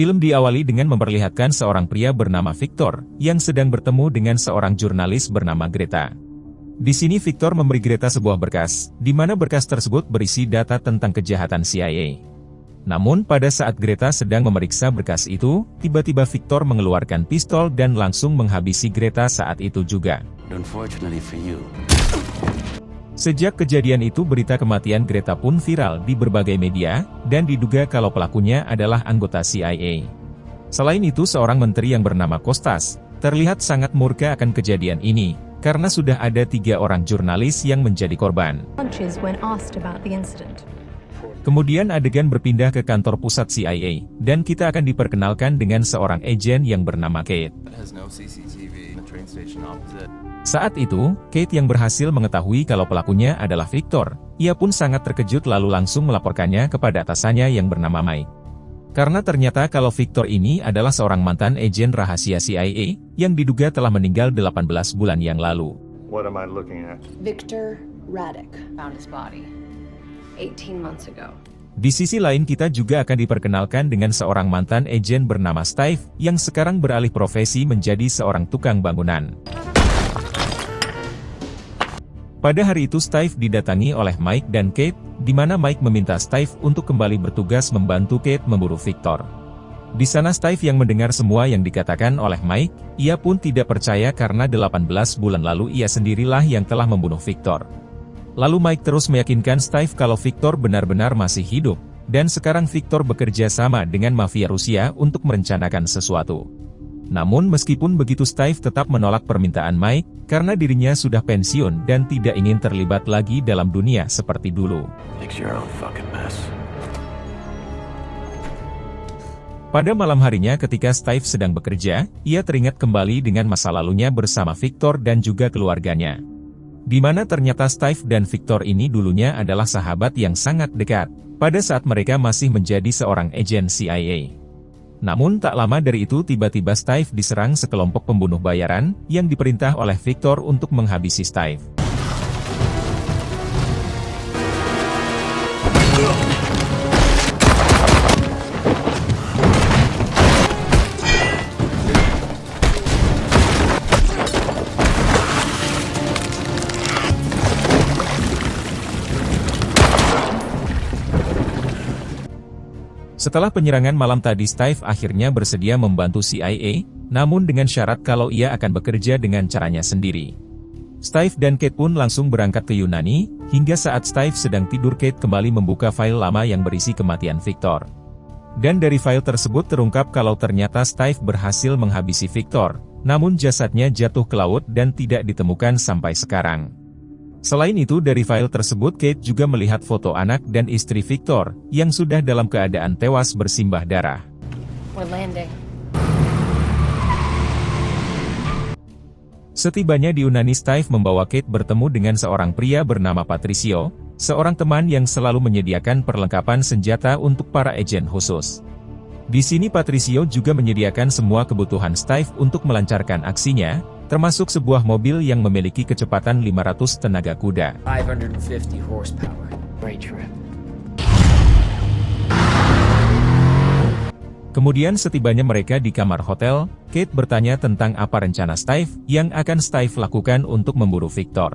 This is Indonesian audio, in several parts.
Film diawali dengan memperlihatkan seorang pria bernama Victor, yang sedang bertemu dengan seorang jurnalis bernama Greta. Di sini Victor memberi Greta sebuah berkas, di mana berkas tersebut berisi data tentang kejahatan CIA. Namun pada saat Greta sedang memeriksa berkas itu, tiba-tiba Victor mengeluarkan pistol dan langsung menghabisi Greta saat itu juga. Sejak kejadian itu berita kematian Greta pun viral di berbagai media, dan diduga kalau pelakunya adalah anggota CIA. Selain itu seorang menteri yang bernama Kostas, terlihat sangat murka akan kejadian ini, karena sudah ada 3 orang jurnalis yang menjadi korban. Kemudian adegan berpindah ke kantor pusat CIA, dan kita akan diperkenalkan dengan seorang agen yang bernama Kate. Saat itu, Kate yang berhasil mengetahui kalau pelakunya adalah Victor, ia pun sangat terkejut lalu langsung melaporkannya kepada atasannya yang bernama Mike. Karena ternyata kalau Victor ini adalah seorang mantan agen rahasia CIA, yang diduga telah meninggal 18 bulan yang lalu. Victor Radek found his body 18 months ago. Di sisi lain kita juga akan diperkenalkan dengan seorang mantan agen bernama Steve, yang sekarang beralih profesi menjadi seorang tukang bangunan. Pada hari itu Steve didatangi oleh Mike dan Kate, di mana Mike meminta Steve untuk kembali bertugas membantu Kate memburu Victor. Di sana Steve yang mendengar semua yang dikatakan oleh Mike, ia pun tidak percaya karena 18 bulan lalu ia sendirilah yang telah membunuh Victor. Lalu Mike terus meyakinkan Steve kalau Victor benar-benar masih hidup, dan sekarang Victor bekerja sama dengan mafia Rusia untuk merencanakan sesuatu. Namun meskipun begitu Steve tetap menolak permintaan Mike, karena dirinya sudah pensiun dan tidak ingin terlibat lagi dalam dunia seperti dulu. Pada malam harinya ketika Steve sedang bekerja, ia teringat kembali dengan masa lalunya bersama Victor dan juga keluarganya. Di mana ternyata Steve dan Victor ini dulunya adalah sahabat yang sangat dekat, pada saat mereka masih menjadi seorang agen CIA. Namun tak lama dari itu tiba-tiba Steve diserang sekelompok pembunuh bayaran, yang diperintah oleh Victor untuk menghabisi Steve. Setelah penyerangan malam tadi Steve akhirnya bersedia membantu CIA, namun dengan syarat kalau ia akan bekerja dengan caranya sendiri. Steve dan Kate pun langsung berangkat ke Yunani, hingga saat Steve sedang tidur Kate kembali membuka file lama yang berisi kematian Victor. Dan dari file tersebut terungkap kalau ternyata Steve berhasil menghabisi Victor, namun jasadnya jatuh ke laut dan tidak ditemukan sampai sekarang. Selain itu dari file tersebut Kate juga melihat foto anak dan istri Victor, yang sudah dalam keadaan tewas bersimbah darah. Setibanya di Yunani Steve membawa Kate bertemu dengan seorang pria bernama Patricio, seorang teman yang selalu menyediakan perlengkapan senjata untuk para agen khusus. Di sini Patricio juga menyediakan semua kebutuhan Steve untuk melancarkan aksinya, termasuk sebuah mobil yang memiliki kecepatan 500 tenaga kuda. 550 horsepower. Great trip. Kemudian setibanya mereka di kamar hotel, Kate bertanya tentang apa rencana Steve yang akan Steve lakukan untuk memburu Victor.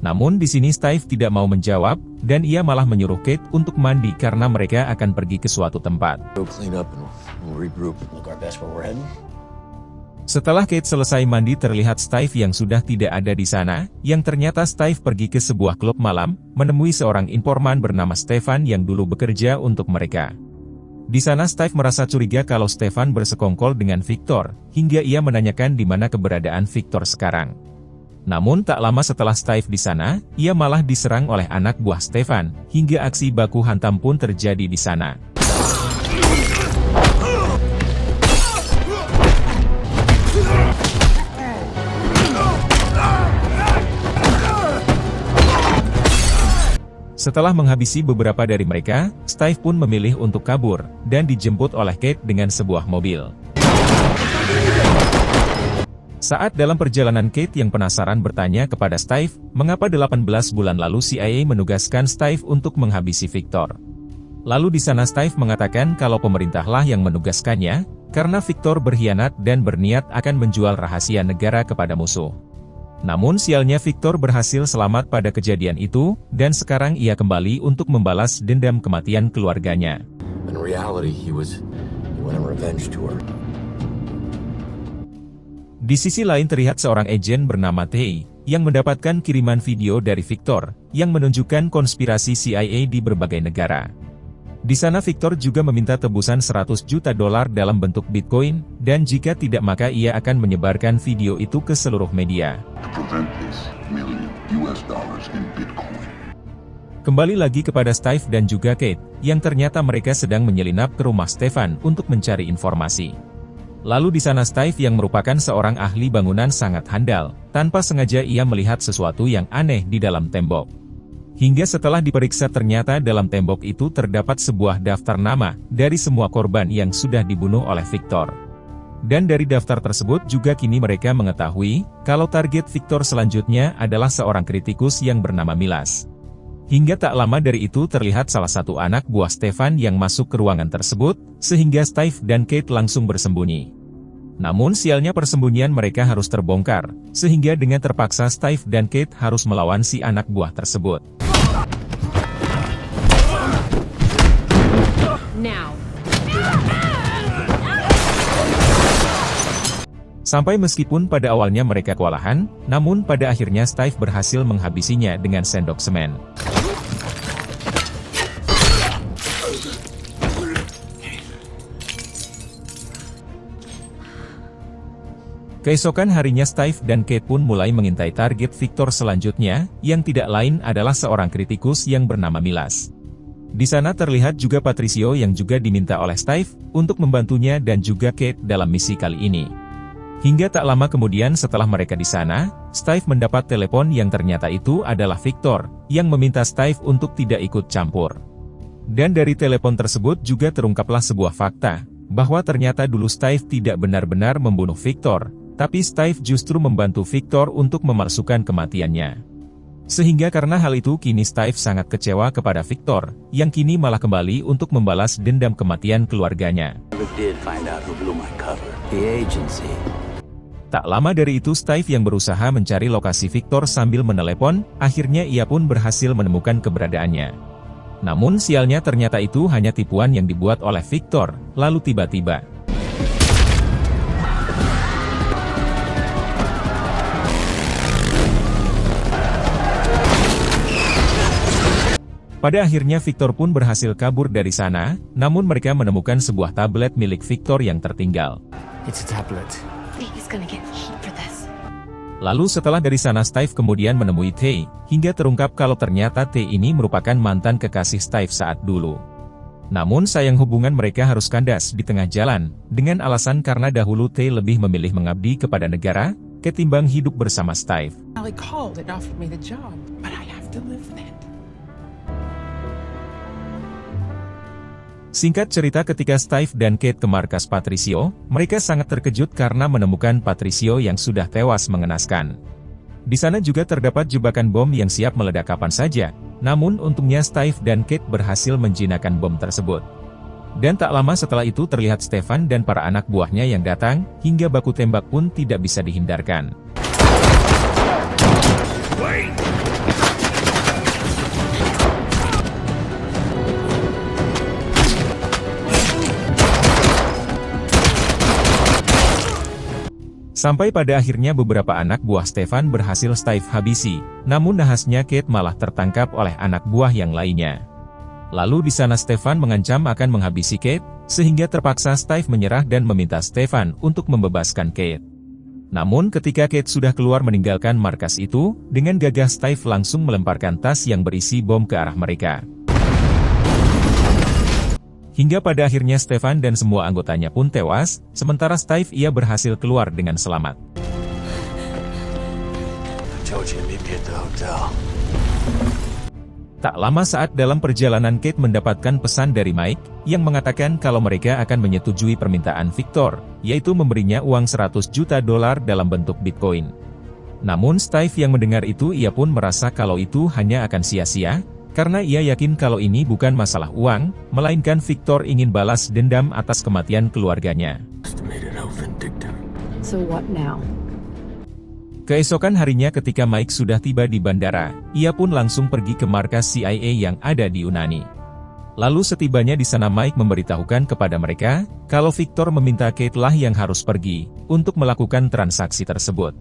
Namun di sini Steve tidak mau menjawab, dan ia malah menyuruh Kate untuk mandi karena mereka akan pergi ke suatu tempat. Setelah Kate selesai mandi terlihat Steve yang sudah tidak ada di sana, yang ternyata Steve pergi ke sebuah klub malam, menemui seorang informan bernama Stefan yang dulu bekerja untuk mereka. Di sana Steve merasa curiga kalau Stefan bersekongkol dengan Victor, hingga ia menanyakan di mana keberadaan Victor sekarang. Namun tak lama setelah Steve di sana, ia malah diserang oleh anak buah Stefan, hingga aksi baku hantam pun terjadi di sana. Setelah menghabisi beberapa dari mereka, Steve pun memilih untuk kabur, dan dijemput oleh Kate dengan sebuah mobil. Saat dalam perjalanan Kate yang penasaran bertanya kepada Steve, mengapa 18 bulan lalu CIA menugaskan Steve untuk menghabisi Victor. Lalu di sana Steve mengatakan kalau pemerintahlah yang menugaskannya, karena Victor berkhianat dan berniat akan menjual rahasia negara kepada musuh. Namun sialnya Victor berhasil selamat pada kejadian itu, dan sekarang ia kembali untuk membalas dendam kematian keluarganya. In reality, he went on revenge tour. Di sisi lain terlihat seorang agen bernama Tay, yang mendapatkan kiriman video dari Victor, yang menunjukkan konspirasi CIA di berbagai negara. Di sana Victor juga meminta tebusan $100 juta dalam bentuk Bitcoin, dan jika tidak maka ia akan menyebarkan video itu ke seluruh media. Kembali lagi kepada Steve dan juga Kate, yang ternyata mereka sedang menyelinap ke rumah Stefan untuk mencari informasi. Lalu di sana Steve yang merupakan seorang ahli bangunan sangat handal, tanpa sengaja ia melihat sesuatu yang aneh di dalam tembok. Hingga setelah diperiksa ternyata dalam tembok itu terdapat sebuah daftar nama dari semua korban yang sudah dibunuh oleh Victor. Dan dari daftar tersebut juga kini mereka mengetahui kalau target Victor selanjutnya adalah seorang kritikus yang bernama Milas. Hingga tak lama dari itu terlihat salah satu anak buah Stefan yang masuk ke ruangan tersebut, sehingga Steve dan Kate langsung bersembunyi. Namun sialnya persembunyian mereka harus terbongkar, sehingga dengan terpaksa Steve dan Kate harus melawan si anak buah tersebut. Sampai meskipun pada awalnya mereka kewalahan, namun pada akhirnya Steve berhasil menghabisinya dengan sendok semen. Keesokan harinya Steve dan Kate pun mulai mengintai target Victor selanjutnya, yang tidak lain adalah seorang kritikus yang bernama Milas. Di sana terlihat juga Patricio yang juga diminta oleh Steve untuk membantunya dan juga Kate dalam misi kali ini. Hingga tak lama kemudian setelah mereka di sana, Steve mendapat telepon yang ternyata itu adalah Victor, yang meminta Steve untuk tidak ikut campur. Dan dari telepon tersebut juga terungkaplah sebuah fakta, bahwa ternyata dulu Steve tidak benar-benar membunuh Victor, tapi Steve justru membantu Victor untuk memalsukan kematiannya. Sehingga karena hal itu kini Steve sangat kecewa kepada Victor, yang kini malah kembali untuk membalas dendam kematian keluarganya. Tak lama dari itu Steve yang berusaha mencari lokasi Victor sambil menelepon, akhirnya ia pun berhasil menemukan keberadaannya. Namun sialnya ternyata itu hanya tipuan yang dibuat oleh Victor, lalu tiba-tiba pada akhirnya Victor pun berhasil kabur dari sana, namun mereka menemukan sebuah tablet milik Victor yang tertinggal. It's a tablet. He's gonna get heat for this. Lalu setelah dari sana Steve kemudian menemui Tay, hingga terungkap kalau ternyata Tay ini merupakan mantan kekasih Steve saat dulu. Namun sayang hubungan mereka harus kandas di tengah jalan, dengan alasan karena dahulu Tay lebih memilih mengabdi kepada negara, ketimbang hidup bersama Steve. Allie called and offered me the job, but I have to live with it. Singkat cerita ketika Steve dan Kate ke markas Patricio, mereka sangat terkejut karena menemukan Patricio yang sudah tewas mengenaskan. Di sana juga terdapat jebakan bom yang siap meledak kapan saja, namun untungnya Steve dan Kate berhasil menjinakkan bom tersebut. Dan tak lama setelah itu terlihat Stefan dan para anak buahnya yang datang, hingga baku tembak pun tidak bisa dihindarkan. Sampai pada akhirnya beberapa anak buah Stefan berhasil Steve habisi, namun nahasnya Kate malah tertangkap oleh anak buah yang lainnya. Lalu di sana Stefan mengancam akan menghabisi Kate, sehingga terpaksa Steve menyerah dan meminta Stefan untuk membebaskan Kate. Namun ketika Kate sudah keluar meninggalkan markas itu, dengan gagah Steve langsung melemparkan tas yang berisi bom ke arah mereka. Hingga pada akhirnya Stefan dan semua anggotanya pun tewas, sementara Steve ia berhasil keluar dengan selamat. Tak lama saat dalam perjalanan Kate mendapatkan pesan dari Mike, yang mengatakan kalau mereka akan menyetujui permintaan Victor, yaitu memberinya uang $100 juta dalam bentuk Bitcoin. Namun Steve yang mendengar itu ia pun merasa kalau itu hanya akan sia-sia, karena ia yakin kalau ini bukan masalah uang, melainkan Victor ingin balas dendam atas kematian keluarganya. Estimated how vindictive. So what now? Keesokan harinya ketika Mike sudah tiba di bandara, ia pun langsung pergi ke markas CIA yang ada di Yunani. Lalu setibanya di sana Mike memberitahukan kepada mereka, kalau Victor meminta Kate lah yang harus pergi, untuk melakukan transaksi tersebut.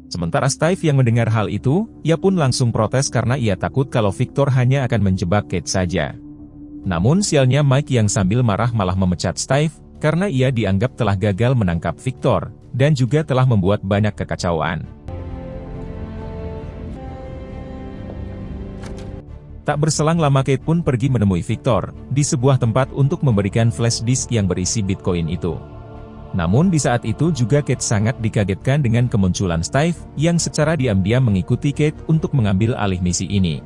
Sementara Steve yang mendengar hal itu, ia pun langsung protes karena ia takut kalau Victor hanya akan menjebak Kate saja. Namun sialnya Mike yang sambil marah malah memecat Steve, karena ia dianggap telah gagal menangkap Victor, dan juga telah membuat banyak kekacauan. Tak berselang lama Kate pun pergi menemui Victor, di sebuah tempat untuk memberikan flash disk yang berisi Bitcoin itu. Namun di saat itu juga Kate sangat dikagetkan dengan kemunculan Steve, yang secara diam-diam mengikuti Kate untuk mengambil alih misi ini.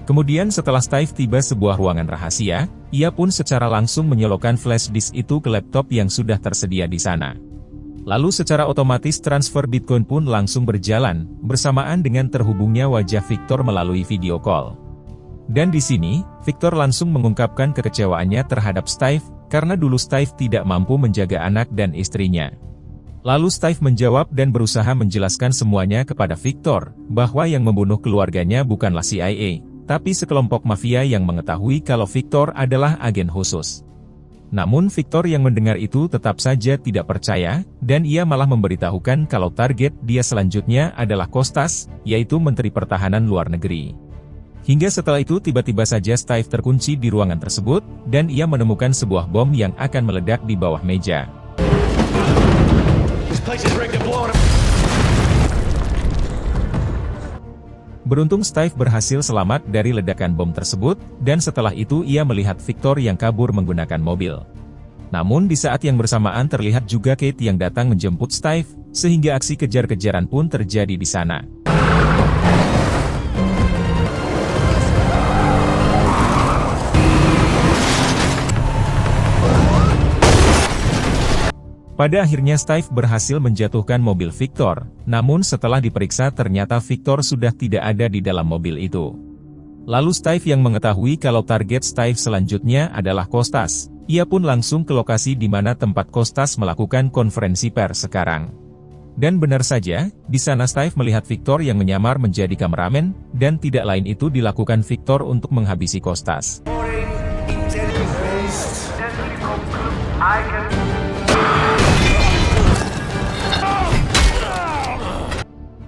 Kemudian setelah Steve tiba sebuah ruangan rahasia, ia pun secara langsung menyolokkan flash disk itu ke laptop yang sudah tersedia di sana. Lalu secara otomatis transfer Bitcoin pun langsung berjalan, bersamaan dengan terhubungnya wajah Victor melalui video call. Dan di sini, Victor langsung mengungkapkan kekecewaannya terhadap Steve, karena dulu Steve tidak mampu menjaga anak dan istrinya. Lalu Steve menjawab dan berusaha menjelaskan semuanya kepada Victor, bahwa yang membunuh keluarganya bukanlah CIA, tapi sekelompok mafia yang mengetahui kalau Victor adalah agen khusus. Namun Victor yang mendengar itu tetap saja tidak percaya, dan ia malah memberitahukan kalau target dia selanjutnya adalah Kostas, yaitu Menteri Pertahanan Luar Negeri. Hingga setelah itu tiba-tiba saja Steve terkunci di ruangan tersebut, dan ia menemukan sebuah bom yang akan meledak di bawah meja. Beruntung Steve berhasil selamat dari ledakan bom tersebut, dan setelah itu ia melihat Victor yang kabur menggunakan mobil. Namun di saat yang bersamaan terlihat juga Kate yang datang menjemput Steve, sehingga aksi kejar-kejaran pun terjadi di sana. Pada akhirnya Steve berhasil menjatuhkan mobil Victor, namun setelah diperiksa ternyata Victor sudah tidak ada di dalam mobil itu. Lalu Steve yang mengetahui kalau target Steve selanjutnya adalah Kostas, ia pun langsung ke lokasi di mana tempat Kostas melakukan konferensi pers sekarang. Dan benar saja, di sana Steve melihat Victor yang menyamar menjadi kameramen, dan tidak lain itu dilakukan Victor untuk menghabisi Kostas.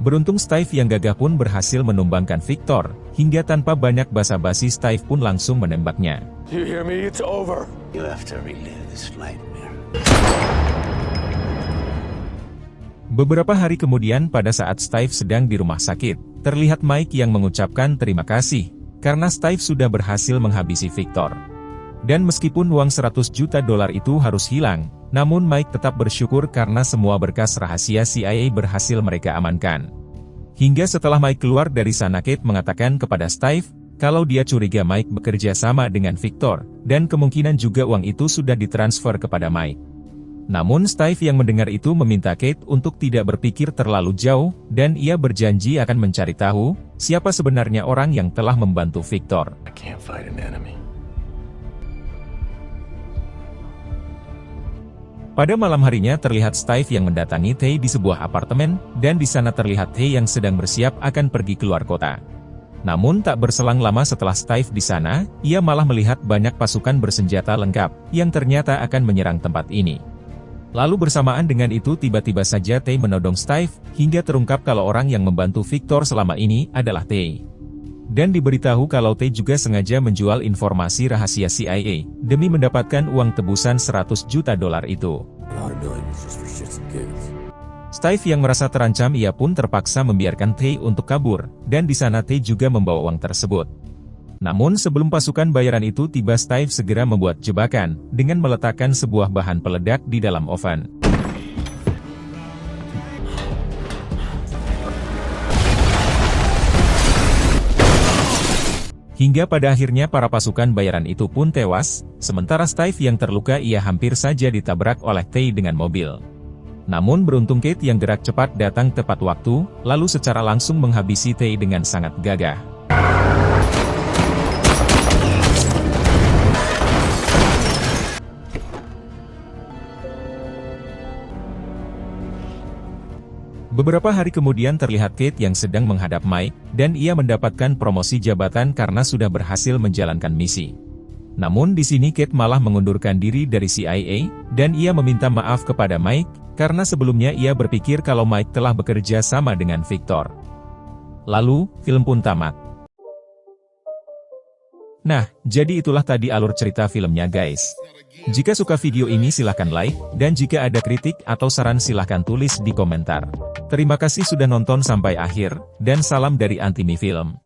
Beruntung Steve yang gagah pun berhasil menumbangkan Victor, hingga tanpa banyak basa-basi Steve pun langsung menembaknya. You hear me? It's over. You have to relive this nightmare. Beberapa hari kemudian pada saat Steve sedang di rumah sakit, terlihat Mike yang mengucapkan terima kasih, karena Steve sudah berhasil menghabisi Victor. Dan meskipun uang $100 juta itu harus hilang, namun Mike tetap bersyukur karena semua berkas rahasia CIA berhasil mereka amankan. Hingga setelah Mike keluar dari sana Kate mengatakan kepada Steve, kalau dia curiga Mike bekerja sama dengan Victor, dan kemungkinan juga uang itu sudah ditransfer kepada Mike. Namun Steve yang mendengar itu meminta Kate untuk tidak berpikir terlalu jauh, dan ia berjanji akan mencari tahu, siapa sebenarnya orang yang telah membantu Victor. I can't fight an enemy. Pada malam harinya terlihat Steve yang mendatangi Tay di sebuah apartemen, dan di sana terlihat Tay yang sedang bersiap akan pergi keluar kota. Namun tak berselang lama setelah Steve di sana, ia malah melihat banyak pasukan bersenjata lengkap, yang ternyata akan menyerang tempat ini. Lalu bersamaan dengan itu tiba-tiba saja Tay menodong Steve, hingga terungkap kalau orang yang membantu Victor selama ini adalah Tay. Dan diberitahu kalau Tay juga sengaja menjual informasi rahasia CIA, demi mendapatkan uang tebusan $100 juta itu. Steve yang merasa terancam ia pun terpaksa membiarkan Tay untuk kabur, dan di sana Tay juga membawa uang tersebut. Namun sebelum pasukan bayaran itu tiba Steve segera membuat jebakan, dengan meletakkan sebuah bahan peledak di dalam oven. Hingga pada akhirnya para pasukan bayaran itu pun tewas, sementara Steve yang terluka ia hampir saja ditabrak oleh Tay dengan mobil. Namun beruntung Kate yang gerak cepat datang tepat waktu, lalu secara langsung menghabisi Tay dengan sangat gagah. Beberapa hari kemudian terlihat Kate yang sedang menghadap Mike, dan ia mendapatkan promosi jabatan karena sudah berhasil menjalankan misi. Namun di sini Kate malah mengundurkan diri dari CIA, dan ia meminta maaf kepada Mike, karena sebelumnya ia berpikir kalau Mike telah bekerja sama dengan Victor. Lalu, film pun tamat. Nah, jadi itulah tadi alur cerita filmnya guys. Jika suka video ini silahkan like, dan jika ada kritik atau saran silahkan tulis di komentar. Terima kasih sudah nonton sampai akhir, dan salam dari Antimi Film.